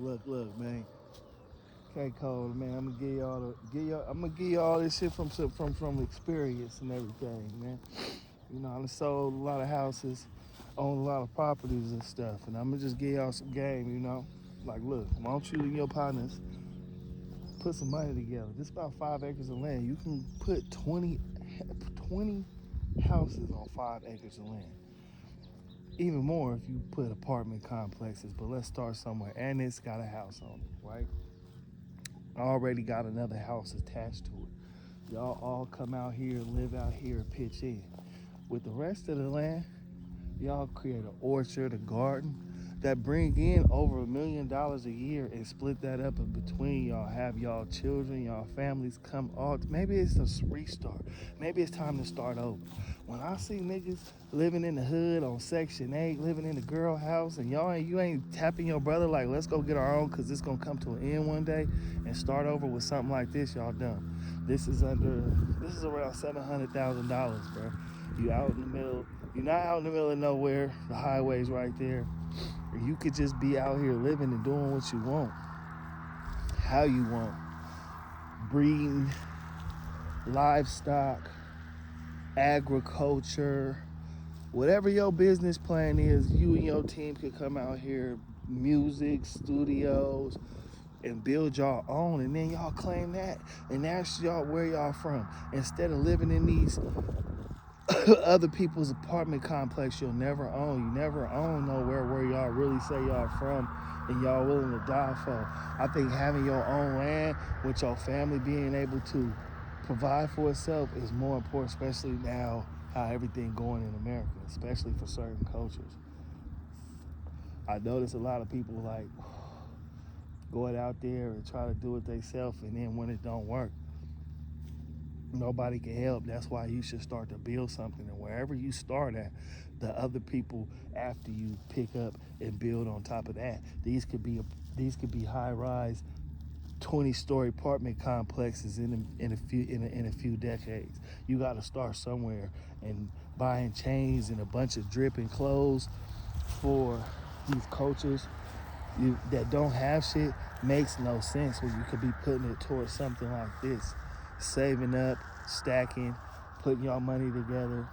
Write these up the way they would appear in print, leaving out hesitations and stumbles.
Look, man. K Cole, man. I'm gonna give y'all all this shit from experience and everything, man. You know, I done sold a lot of houses, own a lot of properties and stuff, and I'm gonna just give y'all some game. Like, look, why don't you and your partners put some money together? Just about 5 acres of land. You can put 20 houses on 5 acres of land. Even more if you put apartment complexes, but let's start somewhere. And it's got a house on it, right? I already got another house attached to it. Y'all all come out here, live out here, pitch in. With the rest of the land, y'all create an orchard, a garden that bring in over $1 million a year and split that up in between y'all. Have y'all children, y'all families come all. Maybe it's a restart. Maybe it's time to start over. When I see niggas living in the hood on Section 8, living in the girl house, and you ain't tapping your brother like, let's go get our own because it's gonna come to an end one day and start over with something like this, y'all dumb. This is around $700,000, bro. You out in the middle. You're not out in the middle of nowhere. The highway's right there. Or you could just be out here living and doing what you want, how you want, breeding livestock, agriculture, whatever your business plan is. You and your team could come out here, music studios, and build y'all own, and then y'all claim that, and that's y'all where y'all from. Instead of living in these other people's apartment complex you'll never own. You never own nowhere where y'all really say y'all from and y'all willing to die for. I think having your own land with your family being able to provide for itself is more important, especially now how everything going in America, especially for certain cultures. I notice a lot of people like going out there and try to do it themselves, and then when it don't work, nobody can help. That's why you should start to build something, and wherever you start at, the other people after you pick up and build on top of that. These could be high rise 20-story apartment complexes in a few decades. You got to start somewhere, and buying chains and a bunch of dripping clothes for these cultures that don't have shit makes no sense when you could be putting it towards something like this. Saving up, stacking, putting y'all money together.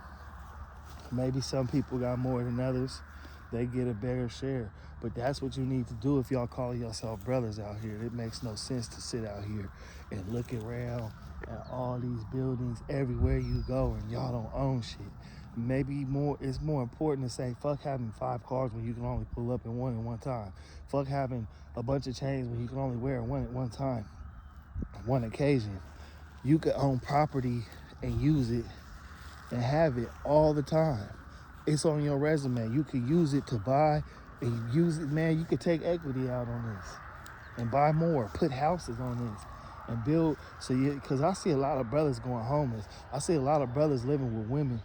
Maybe some people got more than others. They get a bigger share. But that's what you need to do if y'all call yourself brothers out here. It makes no sense to sit out here and look around at all these buildings everywhere you go and y'all don't own shit. Maybe it's more important to say fuck having 5 cars when you can only pull up in one at one time. Fuck having a bunch of chains when you can only wear one at one time, one occasion. You could own property and use it and have it all the time. It's on your resume. You could use it to buy and use it, man. You could take equity out on this and buy more, put houses on this and build. Because I see a lot of brothers going homeless. I see a lot of brothers living with women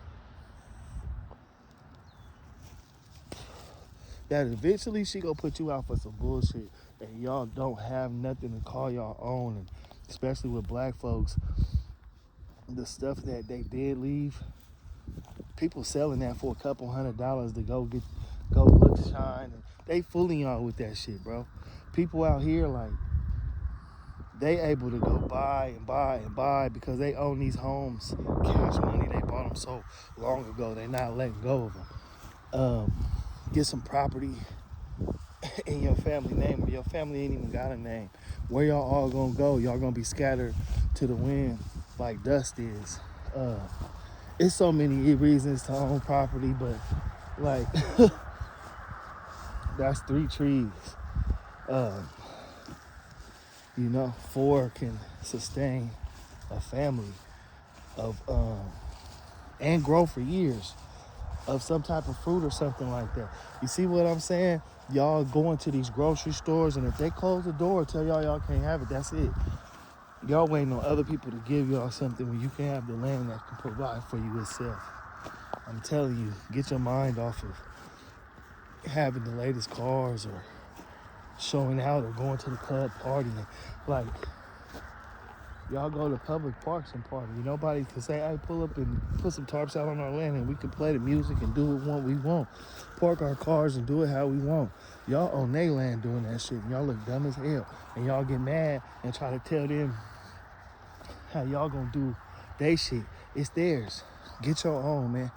that eventually she gonna put you out for some bullshit and y'all don't have nothing to call y'all own. And especially with black folks, the stuff that they did leave, people selling that for a couple $100 to go look shine, and they fooling y'all with that shit, bro. People out here like they able to go buy and buy and buy because they own these homes, cash money. They bought them so long ago. They not letting go of them. Get some property in your family name, or your family ain't even got a name. Where y'all all gonna go? Y'all gonna be scattered to the wind like dust is. It's so many reasons to own property, but like that's 3 trees. 4 can sustain a family of and grow for years of some type of fruit or something like that. You see what I'm saying? Y'all going to these grocery stores, and if they close the door, tell y'all can't have it, that's it. Y'all waiting on other people to give y'all something when you can have the land that can provide for you itself. I'm telling you, get your mind off of having the latest cars or showing out or going to the club partying. Like, Y'all go to public parks and party. Nobody can say, "Hey, pull up and put some tarps out on our land and we can play the music and do what we want. Park our cars and do it how we want." Y'all on their land doing that shit and y'all look dumb as hell. And y'all get mad and try to tell them how y'all gonna do they shit. It's theirs. Get your own, man.